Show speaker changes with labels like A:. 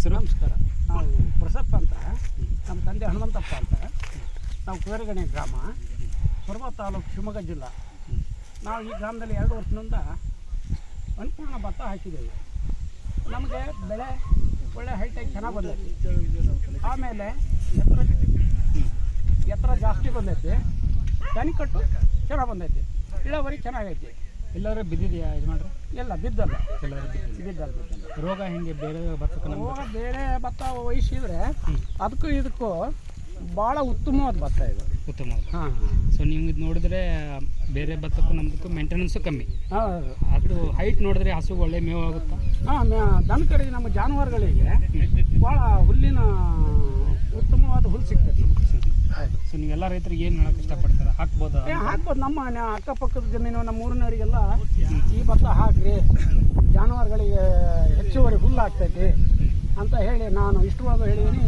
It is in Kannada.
A: ಹೆಸರು?
B: ನಮಸ್ಕಾರ. ನಾವು ಪ್ರಸಪ್ಪ ಅಂತ, ನಮ್ಮ ತಂದೆ ಹನುಮಂತಪ್ಪ ಅಂತ. ನಾವು ಕುದುರೆಗಣಿ ಗ್ರಾಮ, ಸೊರಬ ತಾಲೂಕು, ಶಿವಮೊಗ್ಗ ಜಿಲ್ಲಾ. ನಾವು ಈ ಗ್ರಾಮದಲ್ಲಿ 2 ವರ್ಷದಿಂದ ಅನ್ಪೂರ್ಣ ಭತ್ತ ಹಾಕಿದ್ದೇವೆ. ನಮಗೆ ಬೆಳೆ ಒಳ್ಳೆ ಹೈಟಾಗಿ ಚೆನ್ನಾಗಿ ಬಂದೈತಿ. ಆಮೇಲೆ ಎತ್ತರ ಜಾಸ್ತಿ ಬಂದೈತಿ, ಕನಿಕಟ್ಟು ಚೆನ್ನಾಗಿ ಬಂದೈತಿ, ಇಳುವರಿ ಚೆನ್ನಾಗೈತಿ.
A: ಎಲ್ಲರೂ ಬಿದ್ದಿದೆಯಾ ಯಜಮಾನ್ರೆ?
B: ಎಲ್ಲ ಬಿದ್ದಲ್ಲ,
A: ಎಲ್ಲರೂ
B: ಬಿದ್ದಲ್ಲ.
A: ರೋಗ ಹೆಂಗೆ ಬೇರೆ ಭತ್ತಕ್ಕೆ?
B: ರೋಗ ಬೇರೆ ಭತ್ತ ವಹಿಸಿದ್ರೆ ಅದಕ್ಕೂ ಇದಕ್ಕೂ ಭಾಳ ಉತ್ತಮವಾದ ಭತ್ತ ಇದು.
A: ಉತ್ತಮ.
B: ಹಾಂ.
A: ಸೊ ನೀವು ಇದು ನೋಡಿದ್ರೆ ಬೇರೆ ಭತ್ತಕ್ಕೂ ನಮ್ಮದಕ್ಕೂ ಮೇಂಟೆನೆನ್ಸು ಕಮ್ಮಿ.
B: ಹೌದು.
A: ಅದು ಹೈಟ್ ನೋಡಿದ್ರೆ ಹಸುಗೆ ಒಳ್ಳೆ ಮೇವು ಆಗುತ್ತಾ?
B: ಹಾಂ, ದನ ಕಡೆಗೆ ನಮ್ಮ ಜಾನುವಾರುಗಳಿಗೆ ಭಾಳ ಹುಲ್ಲಿನ ಉತ್ತಮವಾದ ಹುಲ್ಲು ಸಿಗ್ತದೆ. ಹೌದು.
A: ಸೊ ನೀವೆಲ್ಲ ರೈತರಿಗೆ ಏನು ಹೇಳೋಕೆ ಇಷ್ಟಪಡ್ತಾರೆ? ಹಾಕ್ಬೋದಾ?
B: ಹಾಕ್ಬೋದು. ನಮ್ಮ ಅಕ್ಕಪಕ್ಕದ ಜಮೀನು, ನಮ್ಮ ಊರಿನವರಿಗೆಲ್ಲ ಈ ಭತ್ತ ಹಾಕ್ರಿ, ಜಾನುವಾರುಗಳಿಗೆ ಹೆಚ್ಚುವರಿ ಹುಲ್ಲು ಆಗ್ತೈತಿ ಅಂತ ಹೇಳಿ ನಾನು ಇಷ್ಟವಾದ ಹೇಳಿದ್ದೀನಿ.